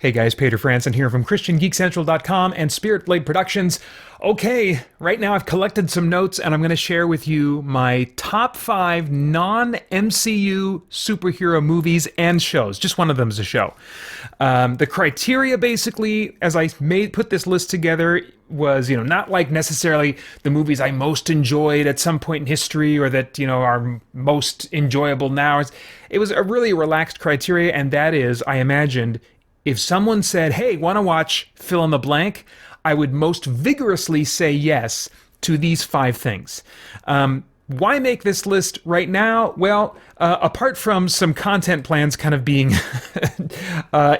Hey guys, Peter Franson here from christiangeekcentral.com and Spirit Blade Productions. Okay, right now I've collected some notes and I'm going to share with you my top 5 non-MCU superhero movies and shows. Just one of them is a show. The criteria basically, as I put this list together, was, not like necessarily the movies I most enjoyed at some point in history or that, are most enjoyable now. It was a really relaxed criteria, and that is, I imagined, if someone said, hey, want to watch fill in the blank, I would most vigorously say yes to these 5 things. Why make this list right now? Well, apart from some content plans kind of being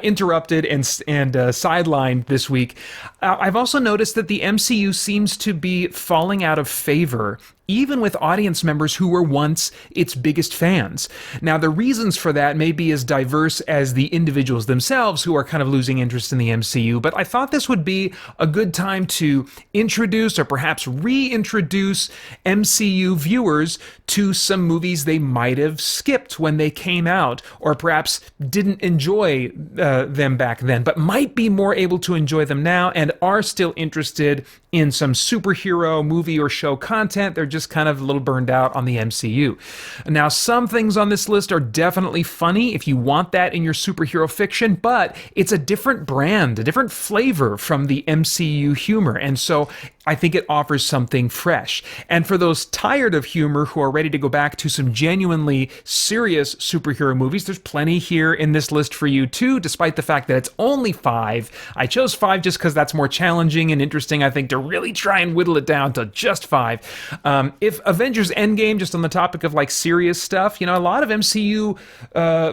interrupted and sidelined this week, I've also noticed that the MCU seems to be falling out of favor, even with audience members who were once its biggest fans. Now, the reasons for that may be as diverse as the individuals themselves who are kind of losing interest in the MCU, but I thought this would be a good time to introduce or perhaps reintroduce MCU viewers to some movies they might have skipped when they came out, or perhaps didn't enjoy them back then, but might be more able to enjoy them now and are still interested in some superhero movie or show content. They're just kind of a little burned out on the MCU. Now, some things on this list are definitely funny if you want that in your superhero fiction, but it's a different brand, a different flavor from the MCU humor, and so I think it offers something fresh. And for those tired of humor who are ready to go back to some genuinely serious superhero movies, there's plenty here in this list for you too, despite the fact that it's only 5. I chose 5 just because that's more challenging and interesting, I think, to really try and whittle it down to just 5. If Avengers Endgame, just on the topic of like serious stuff, a lot of MCU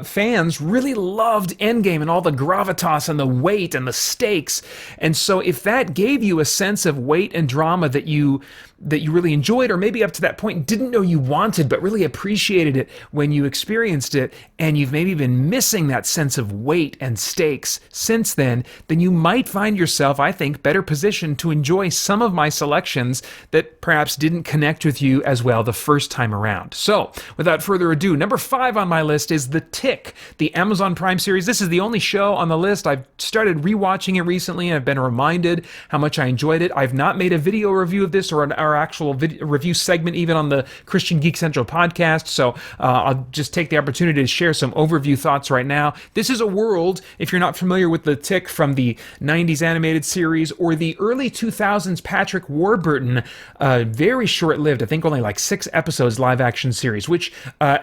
fans really loved Endgame and all the gravitas and the weight and the stakes. And so if that gave you a sense of weight and drama that you really enjoyed, or maybe up to that point didn't know you wanted, but really appreciated it when you experienced it, and you've maybe been missing that sense of weight and stakes since then you might find yourself, I think, better positioned to enjoy some of my selections that perhaps didn't connect with you as well the first time around. So, without further ado, number 5 on my list is The Tick, the Amazon Prime series. This is the only show on the list. I've started rewatching it recently, and I've been reminded how much I enjoyed it. I've not made a video review of this or our actual review segment even on the Christian Geek Central podcast, so I'll just take the opportunity to share some overview thoughts right now. This is a world, if you're not familiar with The Tick from the 90s animated series or the early 2000s Patrick Warburton, very short-lived, I think only like 6 episodes live action series, which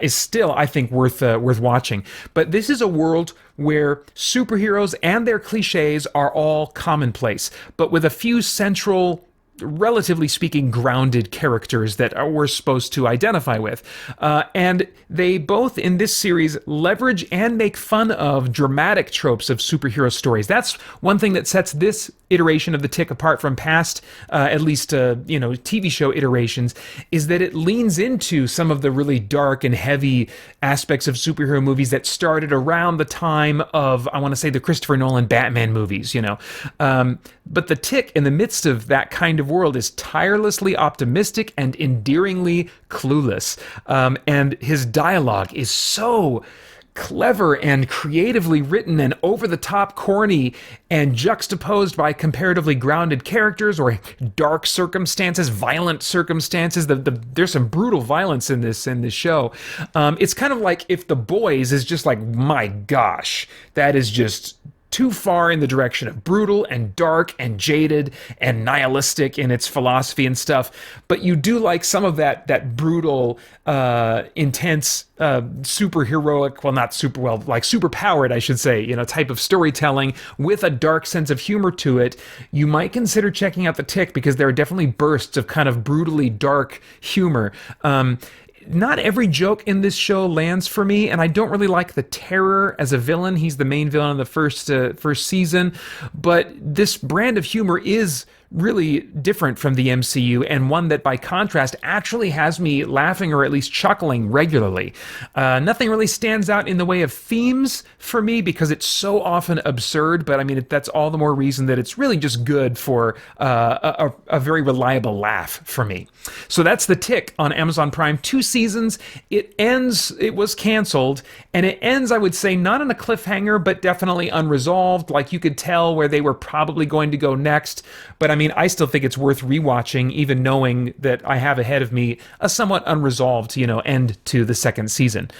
is still, I think, worth watching. But this is a world where superheroes and their cliches are all commonplace, but with a few central, relatively speaking, grounded characters that we're supposed to identify with. And they both, in this series, leverage and make fun of dramatic tropes of superhero stories. That's one thing that sets this iteration of The Tick apart from past, at least, TV show iterations, is that it leans into some of the really dark and heavy aspects of superhero movies that started around the time of, I want to say, the Christopher Nolan Batman movies, But The Tick, in the midst of that kind of world, is tirelessly optimistic and endearingly clueless. And his dialogue is so clever and creatively written and over-the-top corny and juxtaposed by comparatively grounded characters or dark circumstances, violent circumstances. There's some brutal violence in this show. It's kind of like if The Boys is just like, my gosh, that is just too far in the direction of brutal and dark and jaded and nihilistic in its philosophy and stuff, but you do like some of that brutal, intense, superheroic, well, not super, well, like superpowered, I should say, type of storytelling with a dark sense of humor to it. You might consider checking out The Tick because there are definitely bursts of kind of brutally dark humor. Not every joke in this show lands for me, and I don't really like the Terror as a villain. He's the main villain of the first season, but this brand of humor is really different from the MCU, and one that, by contrast, actually has me laughing or at least chuckling regularly. Nothing really stands out in the way of themes for me because it's so often absurd, but I mean, that's all the more reason that it's really just good for a very reliable laugh for me. So that's The Tick on Amazon Prime. 2 seasons. It was canceled, and it ends, I would say, not on a cliffhanger, but definitely unresolved. Like, you could tell where they were probably going to go next. But I mean, I still think it's worth rewatching, even knowing that I have ahead of me a somewhat unresolved, end to the second season.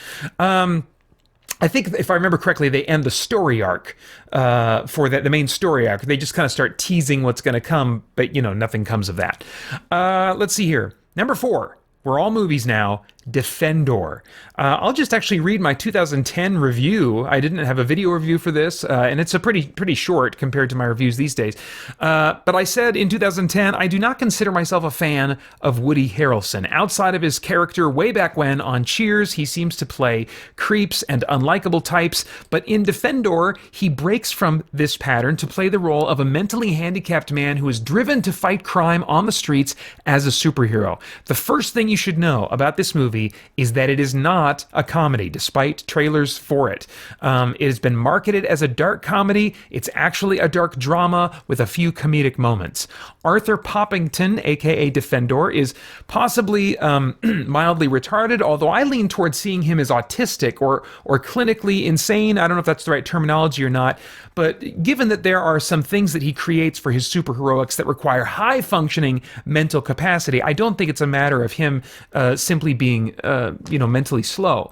I think, if I remember correctly, they end the story arc for the main story arc. They just kind of start teasing what's going to come, but, nothing comes of that. Let's see here. Number 4. We're all movies now. Defendor. I'll just actually read my 2010 review. I didn't have a video review for this, and it's a pretty short compared to my reviews these days. But I said in 2010, I do not consider myself a fan of Woody Harrelson. Outside of his character way back when on Cheers, he seems to play creeps and unlikable types. But in Defendor, he breaks from this pattern to play the role of a mentally handicapped man who is driven to fight crime on the streets as a superhero. The first thing you should know about this movie is that it is not a comedy, despite trailers for it. It has been marketed as a dark comedy. It's actually a dark drama with a few comedic moments. Arthur Poppington, aka Defendor, is possibly mildly retarded, although I lean towards seeing him as autistic or clinically insane. I don't know if that's the right terminology or not, but given that there are some things that he creates for his superheroics that require high-functioning mental capacity, I don't think it's a matter of him simply being mentally slow.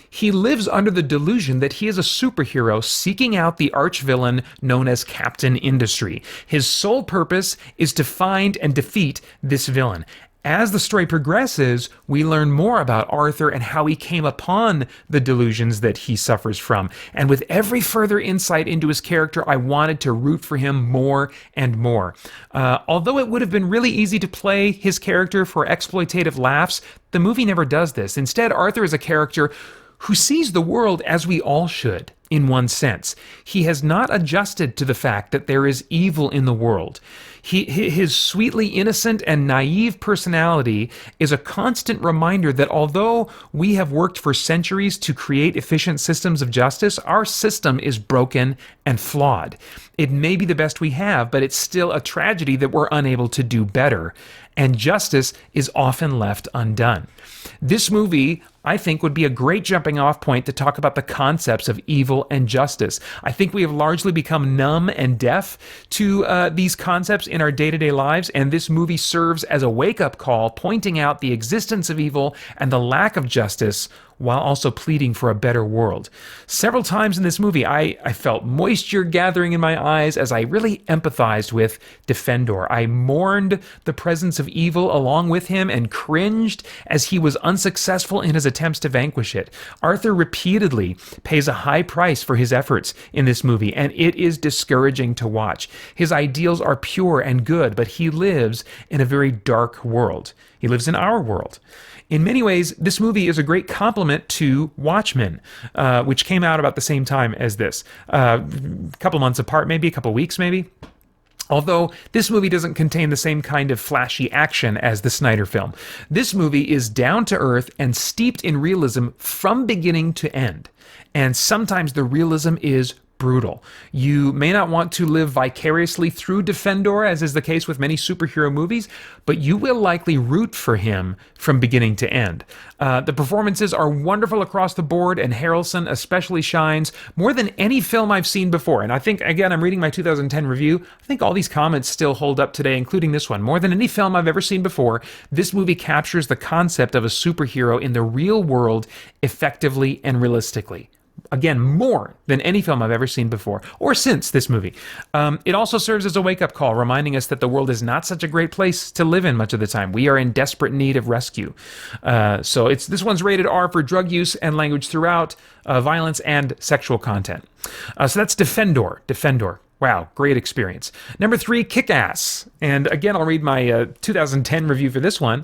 He lives under the delusion that he is a superhero seeking out the arch-villain known as Captain Industry. His sole purpose is to find and defeat this villain. As the story progresses, we learn more about Arthur and how he came upon the delusions that he suffers from. And with every further insight into his character, I wanted to root for him more and more. Although it would have been really easy to play his character for exploitative laughs, the movie never does this. Instead, Arthur is a character who sees the world as we all should, in one sense. He has not adjusted to the fact that there is evil in the world. His sweetly innocent and naive personality is a constant reminder that although we have worked for centuries to create efficient systems of justice, our system is broken and flawed. It may be the best we have, but it's still a tragedy that we're unable to do better, and justice is often left undone. This movie, I think, would be a great jumping off point to talk about the concepts of evil and justice. I think we have largely become numb and deaf to these concepts in our day-to-day lives, and this movie serves as a wake-up call, pointing out the existence of evil and the lack of justice, while also pleading for a better world. Several times in this movie, I felt moisture gathering in my eyes as I really empathized with Defendor. I mourned the presence of evil along with him and cringed as he was unsuccessful in his attempts to vanquish it. Arthur repeatedly pays a high price for his efforts in this movie, and it is discouraging to watch. His ideals are pure and good, but he lives in a very dark world. He lives in our world. In many ways, this movie is a great complement to Watchmen, which came out about the same time as this. A couple months apart, maybe, a couple weeks, maybe. Although this movie doesn't contain the same kind of flashy action as the Snyder film. This movie is down to earth and steeped in realism from beginning to end. And sometimes the realism is brutal. You may not want to live vicariously through Defendor, as is the case with many superhero movies, but you will likely root for him from beginning to end. The performances are wonderful across the board, and Harrelson especially shines more than any film I've seen before. And I think, again, I'm reading my 2010 review, I think all these comments still hold up today, including this one. More than any film I've ever seen before, this movie captures the concept of a superhero in the real world effectively and realistically. Again, more than any film I've ever seen before, or since this movie. It also serves as a wake-up call, reminding us that the world is not such a great place to live in much of the time. We are in desperate need of rescue. So this one's rated R for drug use and language throughout, violence and sexual content. So that's Defendor. Wow, great experience. Number 3, Kick-Ass. And again, I'll read my 2010 review for this one,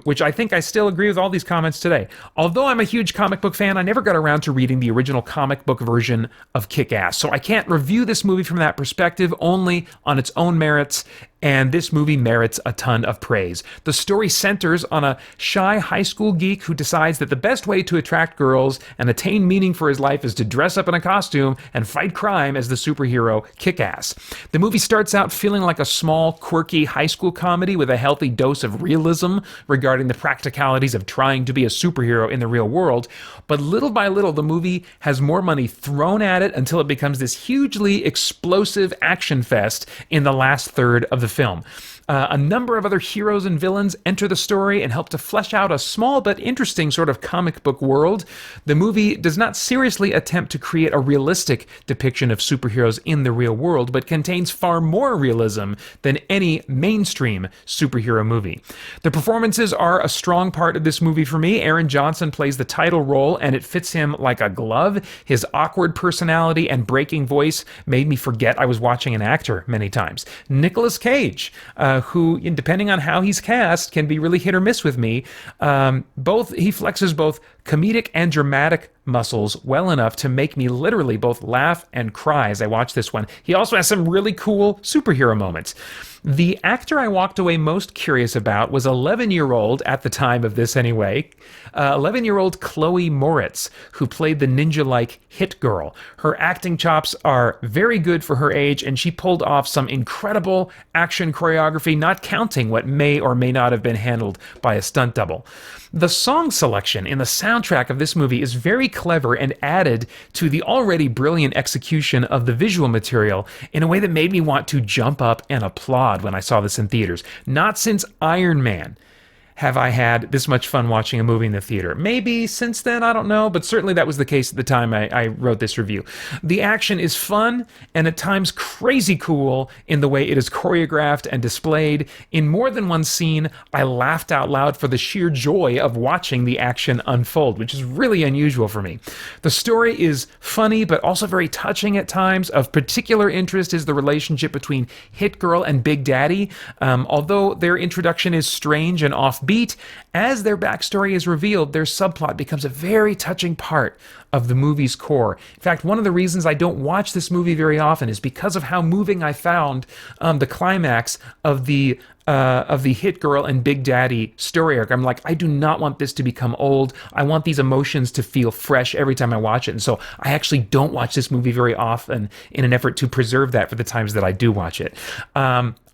which I think I still agree with all these comments today. Although I'm a huge comic book fan, I never got around to reading the original comic book version of Kick-Ass. So I can't review this movie from that perspective, only on its own merits. And this movie merits a ton of praise. The story centers on a shy high school geek who decides that the best way to attract girls and attain meaning for his life is to dress up in a costume and fight crime as the superhero Kick-Ass. The movie starts out feeling like a small, quirky high school comedy with a healthy dose of realism regarding the practicalities of trying to be a superhero in the real world. But little by little, the movie has more money thrown at it until it becomes this hugely explosive action fest in the last third of the film. A number of other heroes and villains enter the story and help to flesh out a small but interesting sort of comic book world. The movie does not seriously attempt to create a realistic depiction of superheroes in the real world, but contains far more realism than any mainstream superhero movie. The performances are a strong part of this movie for me. Aaron Johnson plays the title role, and it fits him like a glove. His awkward personality and breaking voice made me forget I was watching an actor many times. Nicolas Cage, who, depending on how he's cast, can be really hit or miss with me. He flexes both comedic and dramatic muscles well enough to make me literally both laugh and cry as I watch this one. He also has some really cool superhero moments. The actor I walked away most curious about was 11-year-old, at the time of this anyway, 11-year-old Chloe Moritz, who played the ninja-like Hit Girl. Her acting chops are very good for her age, and she pulled off some incredible action choreography, not counting what may or may not have been handled by a stunt double. The song selection in the soundtrack of this movie is very clever and added to the already brilliant execution of the visual material in a way that made me want to jump up and applaud when I saw this in theaters. Not since Iron Man have I had this much fun watching a movie in the theater. Maybe since then, I don't know, but certainly that was the case at the time I wrote this review. The action is fun and at times crazy cool in the way it is choreographed and displayed. In more than one scene, I laughed out loud for the sheer joy of watching the action unfold, which is really unusual for me. The story is funny, but also very touching at times. Of particular interest is the relationship between Hit Girl and Big Daddy. Although their introduction is strange and offbeat, as their backstory is revealed, their subplot becomes a very touching part of the movie's core. In fact, one of the reasons I don't watch this movie very often is because of how moving I found the climax of the Hit Girl and Big Daddy story arc. I'm like, I do not want this to become old. I want these emotions to feel fresh every time I watch it. And so I actually don't watch this movie very often in an effort to preserve that for the times that I do watch it.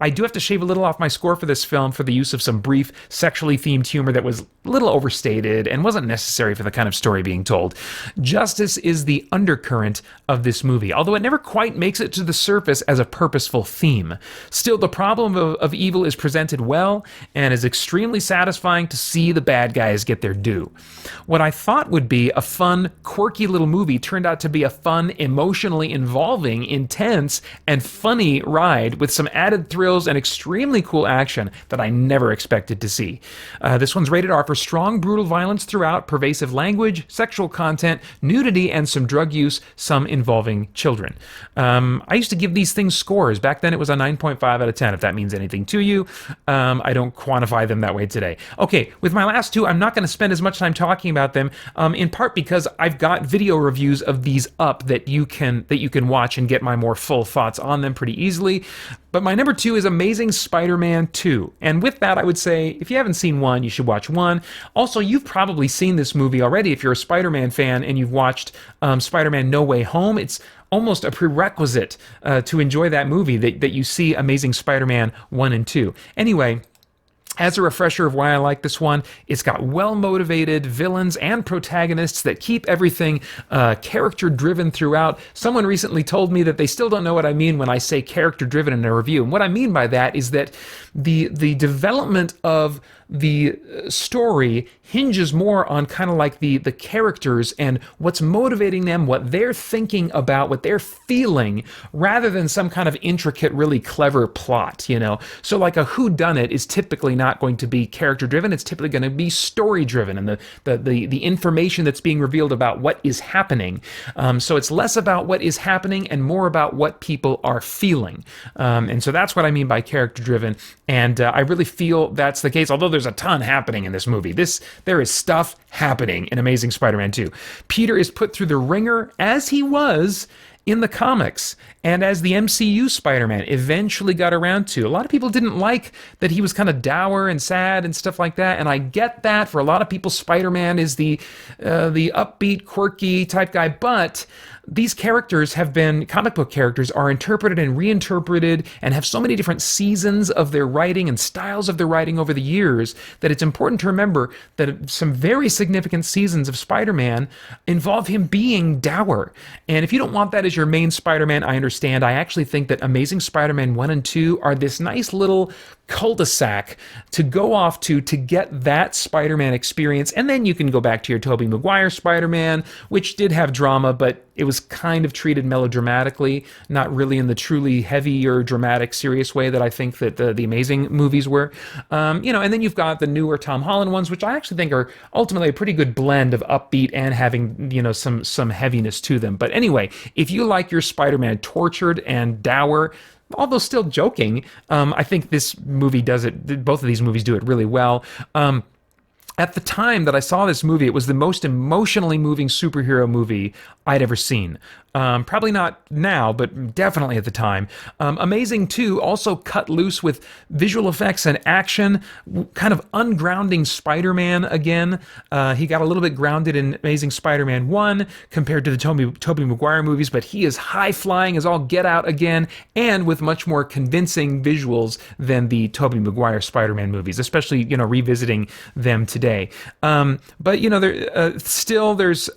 I do have to shave a little off my score for this film for the use of some brief sexually themed humor that was a little overstated and wasn't necessary for the kind of story being told. Justice is the undercurrent of this movie, although it never quite makes it to the surface as a purposeful theme. Still, the problem of evil is presented well and is extremely satisfying to see the bad guys get their due. What I thought would be a fun, quirky little movie turned out to be a fun, emotionally involving, intense, and funny ride with some added thrills and extremely cool action that I never expected to see. This one's rated R for strong, brutal violence throughout, pervasive language, sexual content, nudity, and some drug use, some involving children. I used to give these things scores. Back then it was a 9.5 out of 10, if that means anything to you. I don't quantify them that way today. Okay, with my last two, I'm not going to spend as much time talking about them, in part because I've got video reviews of these up that you can watch and get my more full thoughts on them pretty easily. But my number 2 is Amazing Spider-Man 2. And with that, I would say, if you haven't seen 1, you should watch 1. Also, you've probably seen this movie already if you're a Spider-Man fan and you've watched Spider-Man No Way Home. It's almost a prerequisite to enjoy that movie that you see Amazing Spider-Man 1 and 2. Anyway, as a refresher of why I like this one, it's got well-motivated villains and protagonists that keep everything character-driven throughout. Someone recently told me that they still don't know what I mean when I say character-driven in a review. And what I mean by that is that the development of the story hinges more on kind of like the characters and what's motivating them, what they're thinking about, what they're feeling, rather than some kind of intricate, really clever plot, you know? So like a whodunit is typically not not going to be character driven. It's typically going to be story driven, and the information that's being revealed about what is happening. So it's less about what is happening and more about what people are feeling. And so that's what I mean by character driven. And I really feel that's the case, although there's a ton happening in this movie. There is stuff happening in Amazing Spider-Man 2. Peter is put through the ringer as he was in the comics, and as the MCU Spider-Man eventually got around to. A lot of people didn't like that he was kind of dour and sad and stuff like that, and I get that. For a lot of people, Spider-Man is the upbeat, quirky type guy, but these characters have been, comic book characters are interpreted and reinterpreted and have so many different seasons of their writing and styles of their writing over the years that it's important to remember that some very significant seasons of Spider-Man involve him being dour. And if you don't want that as your main Spider-Man, I understand. I actually think that Amazing Spider-Man 1 and 2 are this nice little cul-de-sac to go off to get that Spider-Man experience, and then you can go back to your Tobey Maguire Spider-Man, which did have drama, but it was kind of treated melodramatically, not really in the truly heavy or dramatic, serious way that I think that the Amazing movies were. And then you've got the newer Tom Holland ones, which I actually think are ultimately a pretty good blend of upbeat and having, some heaviness to them. But anyway, if you like your Spider-Man tortured and dour, although still joking, I think this movie does it. Both of these movies do it really well. At the time that I saw this movie, it was the most emotionally moving superhero movie I'd ever seen. Probably not now, but definitely at the time. Amazing 2 also cut loose with visual effects and action, kind of ungrounding Spider-Man again. He got a little bit grounded in Amazing Spider-Man 1 compared to the Tobey Maguire movies, but he is high-flying as all get out again, and with much more convincing visuals than the Tobey Maguire Spider-Man movies, especially, revisiting them today. But there's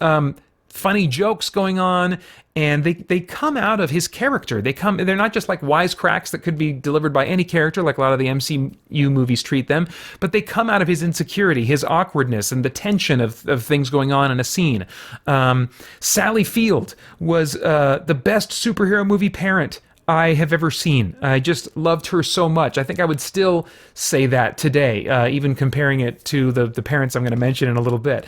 funny jokes going on, and they come out of his character. They're not just like wisecracks that could be delivered by any character like a lot of the MCU movies treat them, but they come out of his insecurity, his awkwardness, and the tension of things going on in a scene. Sally Field was the best superhero movie parent I have ever seen. I just loved her so much. I think I would still say that today, even comparing it to the parents I'm going to mention in a little bit.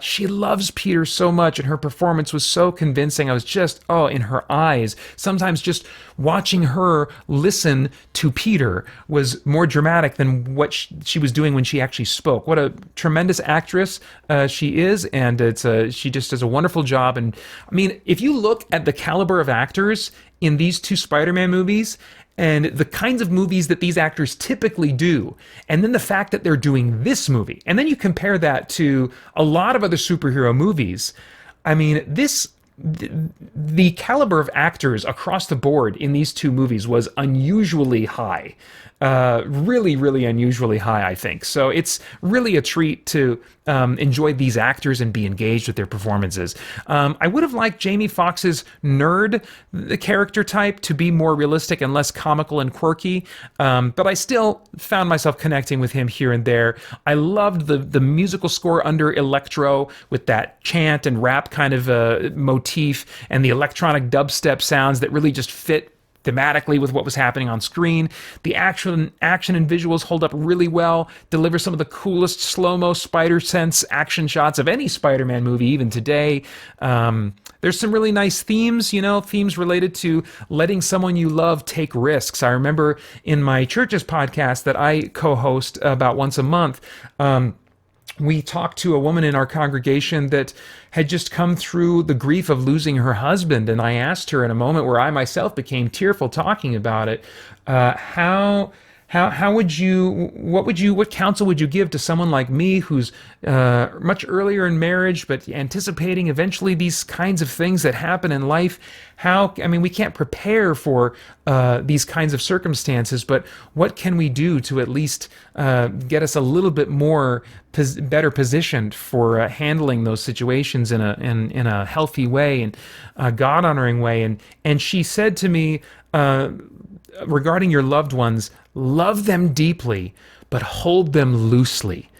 She loves Peter so much, and her performance was so convincing. I was just, in her eyes. Sometimes just watching her listen to Peter was more dramatic than what she was doing when she actually spoke. What a tremendous actress she is, and she just does a wonderful job. And I mean, if you look at the caliber of actors in these two Spider-Man movies and the kinds of movies that these actors typically do, and then the fact that they're doing this movie, and then you compare that to a lot of other superhero movies, I mean, the caliber of actors across the board in these two movies was unusually high. Really, really unusually high, I think. So it's really a treat to enjoy these actors and be engaged with their performances. I would have liked Jamie Foxx's nerd, the character type, to be more realistic and less comical and quirky, but I still found myself connecting with him here and there. I loved the musical score under Electro with that chant and rap kind of motif, and the electronic dubstep sounds that really just fit thematically with what was happening on screen. The action and visuals hold up really well, deliver some of the coolest slow-mo spider sense action shots of any Spider-Man movie, even today. There's some really nice themes, themes related to letting someone you love take risks. I remember in my church's podcast that I co-host about once a month, we talked to a woman in our congregation that had just come through the grief of losing her husband, and I asked her in a moment where I myself became tearful talking about it, what counsel would you give to someone like me who's much earlier in marriage but anticipating eventually these kinds of things that happen in life? We can't prepare for these kinds of circumstances, but what can we do to at least get us a little bit more better positioned for handling those situations in a healthy way and a God-honoring way? And she said to me, regarding your loved ones, love them deeply, but hold them loosely.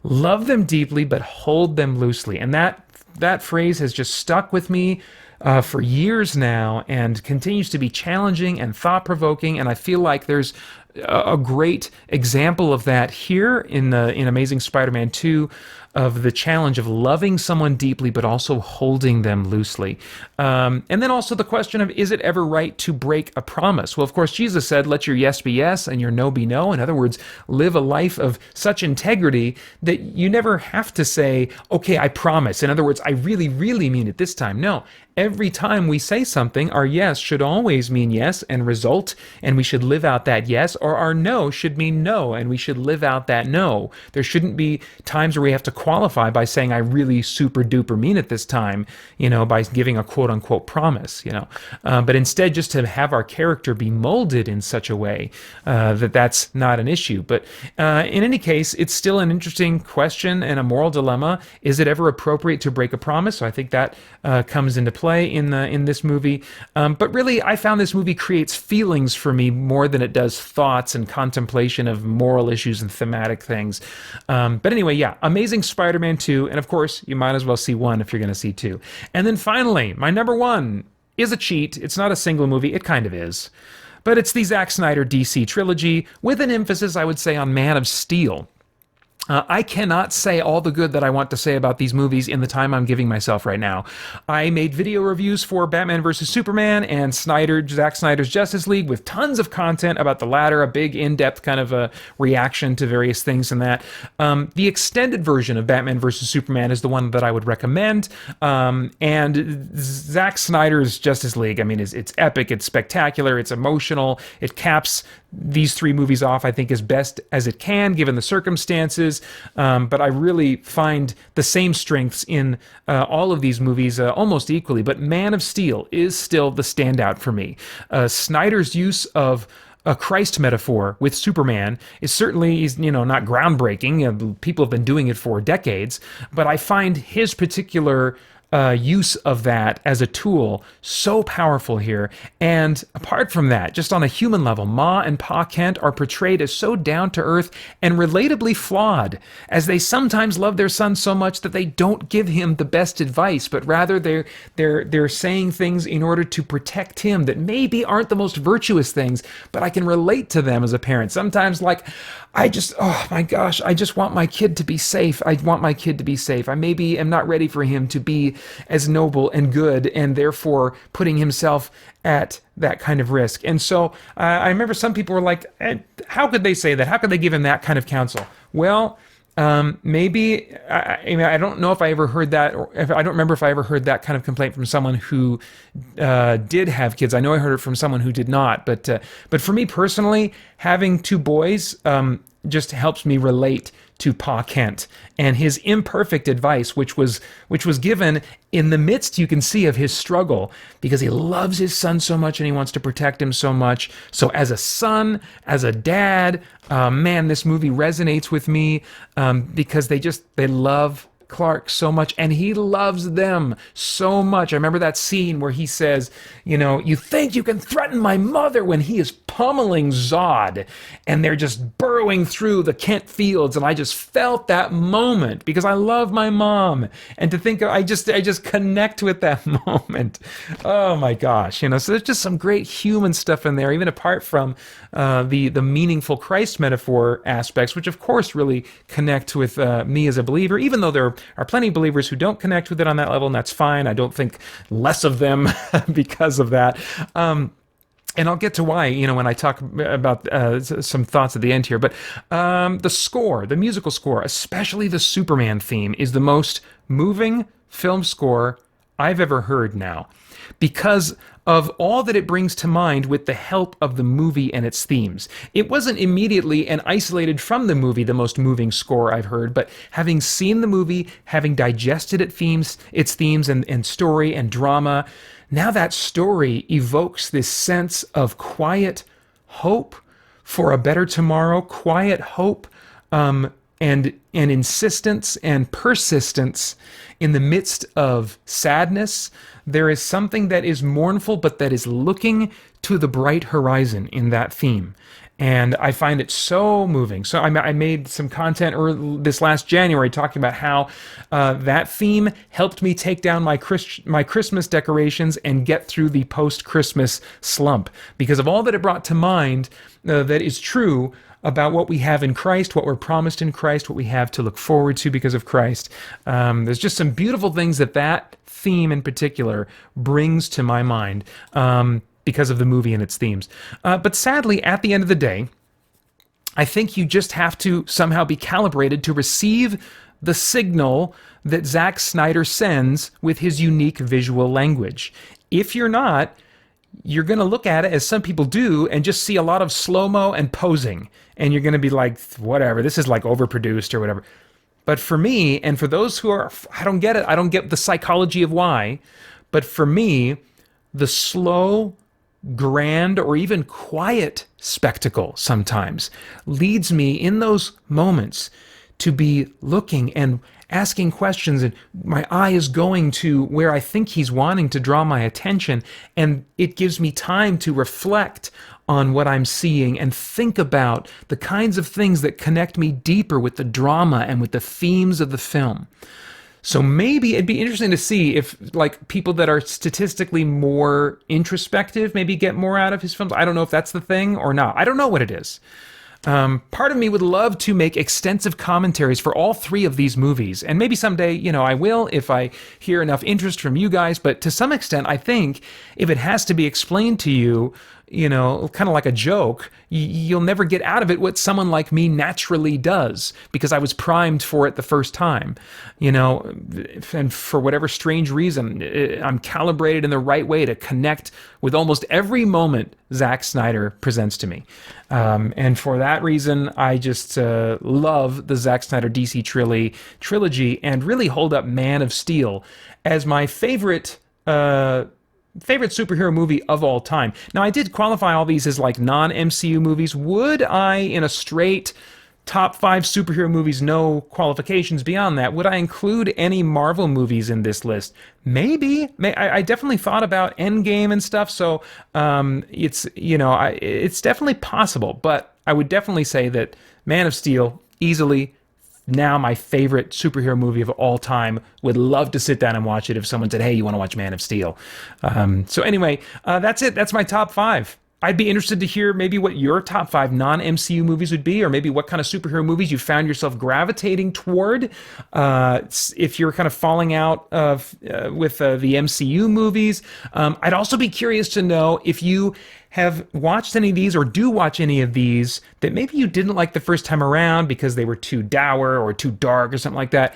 Love them deeply, but hold them loosely. And that phrase has just stuck with me for years now and continues to be challenging and thought-provoking. And I feel like there's a great example of that here in Amazing Spider-Man 2, of the challenge of loving someone deeply but also holding them loosely. And then also the question of, is it ever right to break a promise? Well, of course, Jesus said, let your yes be yes and your no be no. In other words, live a life of such integrity that you never have to say, okay, I promise. In other words, I really, really mean it this time. No. Every time we say something, our yes should always mean yes and result, and we should live out that yes, or our no should mean no, and we should live out that no. There shouldn't be times where we have to qualify by saying, I really super duper mean it this time, by giving a quote unquote promise, but instead just to have our character be molded in such a way that that's not an issue. But in any case, it's still an interesting question and a moral dilemma. Is it ever appropriate to break a promise? So I think that comes into play in this movie. But really, I found this movie creates feelings for me more than it does thoughts and contemplation of moral issues and thematic things. But anyway, yeah, Amazing Spider-Man 2, and of course, you might as well see 1 if you're going to see 2. And then finally, my number 1 is a cheat. It's not a single movie. It kind of is. But it's the Zack Snyder DC trilogy, with an emphasis, I would say, on Man of Steel. I cannot say all the good that I want to say about these movies in the time I'm giving myself right now. I made video reviews for Batman vs. Superman and Zack Snyder's Justice League with tons of content about the latter, a big in-depth kind of a reaction to various things in that. The extended version of Batman vs. Superman is the one that I would recommend. And Zack Snyder's Justice League, I mean, it's epic, it's spectacular, it's emotional, it caps these 3 movies off, I think, as best as it can, given the circumstances. But I really find the same strengths in all of these movies almost equally. But Man of Steel is still the standout for me. Snyder's use of a Christ metaphor with Superman is certainly, not groundbreaking. People have been doing it for decades. But I find his particular use of that as a tool so powerful here. And apart from that, just on a human level, Ma and Pa Kent are portrayed as so down to earth and relatably flawed, as they sometimes love their son so much that they don't give him the best advice, but rather they're saying things in order to protect him that maybe aren't the most virtuous things, but I can relate to them as a parent. Sometimes, like, oh my gosh, I just want my kid to be safe. I want my kid to be safe. I maybe am not ready for him to be as noble and good, and therefore putting himself at that kind of risk. And so I remember some people were like, how could they say that? How could they give him that kind of counsel? Well, maybe, I don't know if I ever heard that, or I don't remember if I ever heard that kind of complaint from someone who did have kids. I know I heard it from someone who did not, but for me personally, having 2 boys just helps me relate to Pa Kent and his imperfect advice, which was given in the midst, you can see, of his struggle, because he loves his son so much and he wants to protect him so much. So as a son, as a dad, man, this movie resonates with me because they love Clark so much, and he loves them so much. I remember that scene where he says, you think you can threaten my mother, when he is pummeling Zod, and they're just burrowing through the Kent fields, and I just felt that moment because I love my mom, and to think I just connect with that moment. Oh my gosh, so there's just some great human stuff in there, even apart from the meaningful Christ metaphor aspects, which of course really connect with me as a believer, even though there are plenty of believers who don't connect with it on that level, and that's fine. I don't think less of them because of that. And I'll get to why, when I talk about some thoughts at the end here. But the musical score, especially the Superman theme, is the most moving film score I've ever heard now, because of all that it brings to mind with the help of the movie and its themes. It wasn't immediately and isolated from the movie the most moving score I've heard, but having seen the movie, having digested its themes and story and drama, now that story evokes this sense of quiet hope for a better tomorrow, quiet hope and insistence and persistence in the midst of sadness. There is something that is mournful, but that is looking to the bright horizon in that theme. And I find it so moving. So I made some content this last January talking about how that theme helped me take down my Christmas decorations and get through the post-Christmas slump. Because of all that it brought to mind that is true about what we have in Christ, what we're promised in Christ, what we have to look forward to because of Christ. There's just some beautiful things that theme in particular brings to my mind. Because of the movie and its themes. But sadly, at the end of the day, I think you just have to somehow be calibrated to receive the signal that Zack Snyder sends with his unique visual language. If you're not, you're going to look at it, as some people do, and just see a lot of slow-mo and posing. And you're going to be like, whatever, this is like overproduced or whatever. But for me, and for those who are, I don't get it, I don't get the psychology of why, but for me, the slow, grand, or even quiet spectacle sometimes leads me in those moments to be looking and asking questions, and my eye is going to where I think he's wanting to draw my attention, and it gives me time to reflect on what I'm seeing and think about the kinds of things that connect me deeper with the drama and with the themes of the film. So maybe it'd be interesting to see if, like, people that are statistically more introspective maybe get more out of his films. I don't know if that's the thing or not. I don't know what it is. Part of me would love to make extensive commentaries for all three of these movies. And maybe someday, I will if I hear enough interest from you guys. But to some extent, I think if it has to be explained to you, kind of like a joke, you'll never get out of it what someone like me naturally does, because I was primed for it the first time, and for whatever strange reason, I'm calibrated in the right way to connect with almost every moment Zack Snyder presents to me. And for that reason, I just love the Zack Snyder DC trilogy, and really hold up Man of Steel as my favorite superhero movie of all time. Now, I did qualify all these as like non-MCU movies. Would I, in a straight top 5 superhero movies, no qualifications beyond that, would I include any Marvel movies in this list? Maybe. I definitely thought about Endgame and stuff, so it's definitely possible. But I would definitely say that Man of Steel, easily now my favorite superhero movie of all time. Would love to sit down and watch it if someone said, hey, you want to watch Man of Steel? So anyway, that's it. That's my top 5. I'd be interested to hear maybe what your top 5 non-MCU movies would be, or maybe what kind of superhero movies you found yourself gravitating toward. If you're kind of falling out with the MCU movies. I'd also be curious to know if you have watched any of these, or do watch any of these, that maybe you didn't like the first time around because they were too dour or too dark or something like that.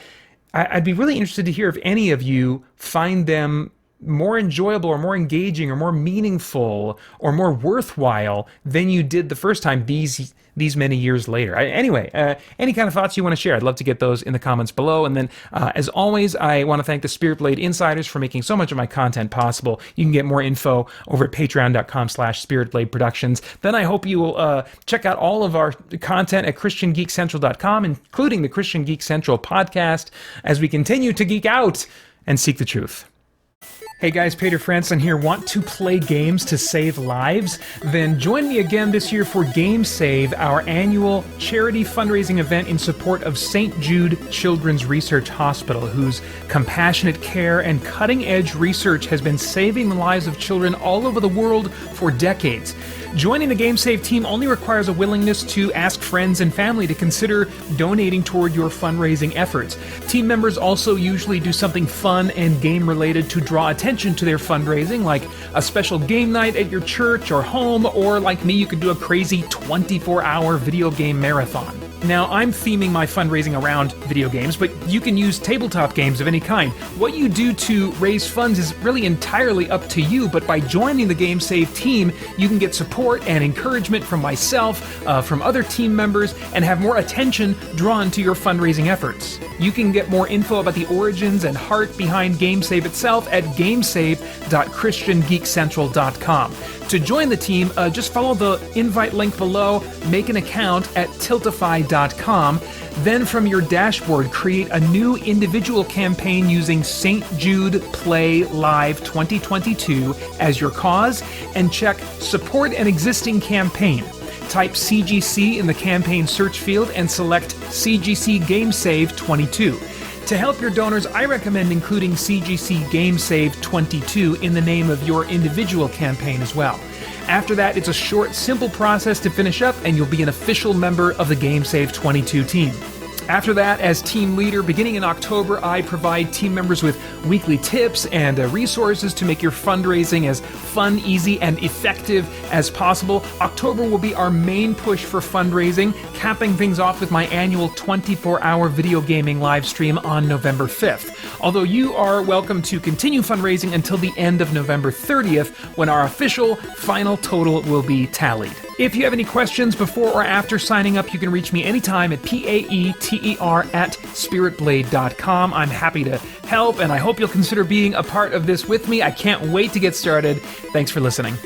I'd be really interested to hear if any of you find them more enjoyable or more engaging or more meaningful or more worthwhile than you did the first time these many years later. Anyway, any kind of thoughts you want to share, I'd love to get those in the comments below. And then, as always, I want to thank the Spirit Blade Insiders for making so much of my content possible. You can get more info over at patreon.com/spiritbladeproductions. Then I hope you will check out all of our content at christiangeekcentral.com, including the Christian Geek Central podcast, as we continue to geek out and seek the truth. Hey guys, Peter Franson here. Want to play games to save lives? Then join me again this year for Game Save, our annual charity fundraising event in support of St. Jude Children's Research Hospital, whose compassionate care and cutting-edge research has been saving the lives of children all over the world for decades. Joining the Game Save team only requires a willingness to ask friends and family to consider donating toward your fundraising efforts. Team members also usually do something fun and game-related to draw attention to their fundraising, like a special game night at your church or home, or like me, you could do a crazy 24-hour video game marathon. Now, I'm theming my fundraising around video games, but you can use tabletop games of any kind. What you do to raise funds is really entirely up to you, but by joining the Game Save team, you can get support and encouragement from myself, from other team members, and have more attention drawn to your fundraising efforts. You can get more info about the origins and heart behind Game Save itself at gamesave.christiangeekcentral.com. To join the team, just follow the invite link below, make an account at tiltify.com. spiritblade.com. Then from your dashboard, create a new individual campaign using St. Jude Play Live 2022 as your cause, and check Support an Existing Campaign. Type CGC in the campaign search field and select CGC Game Save 22. To help your donors, I recommend including CGC Game Save 22 in the name of your individual campaign as well. After that, it's a short, simple process to finish up, and you'll be an official member of the Game Save 22 team. After that, as team leader, beginning in October, I provide team members with weekly tips and resources to make your fundraising as fun, easy, and effective as possible. October will be our main push for fundraising, capping things off with my annual 24-hour video gaming live stream on November 5th. Although you are welcome to continue fundraising until the end of November 30th, when our official final total will be tallied. If you have any questions before or after signing up, you can reach me anytime at paeter@spiritblade.com. I'm happy to help, and I hope you'll consider being a part of this with me. I can't wait to get started. Thanks for listening.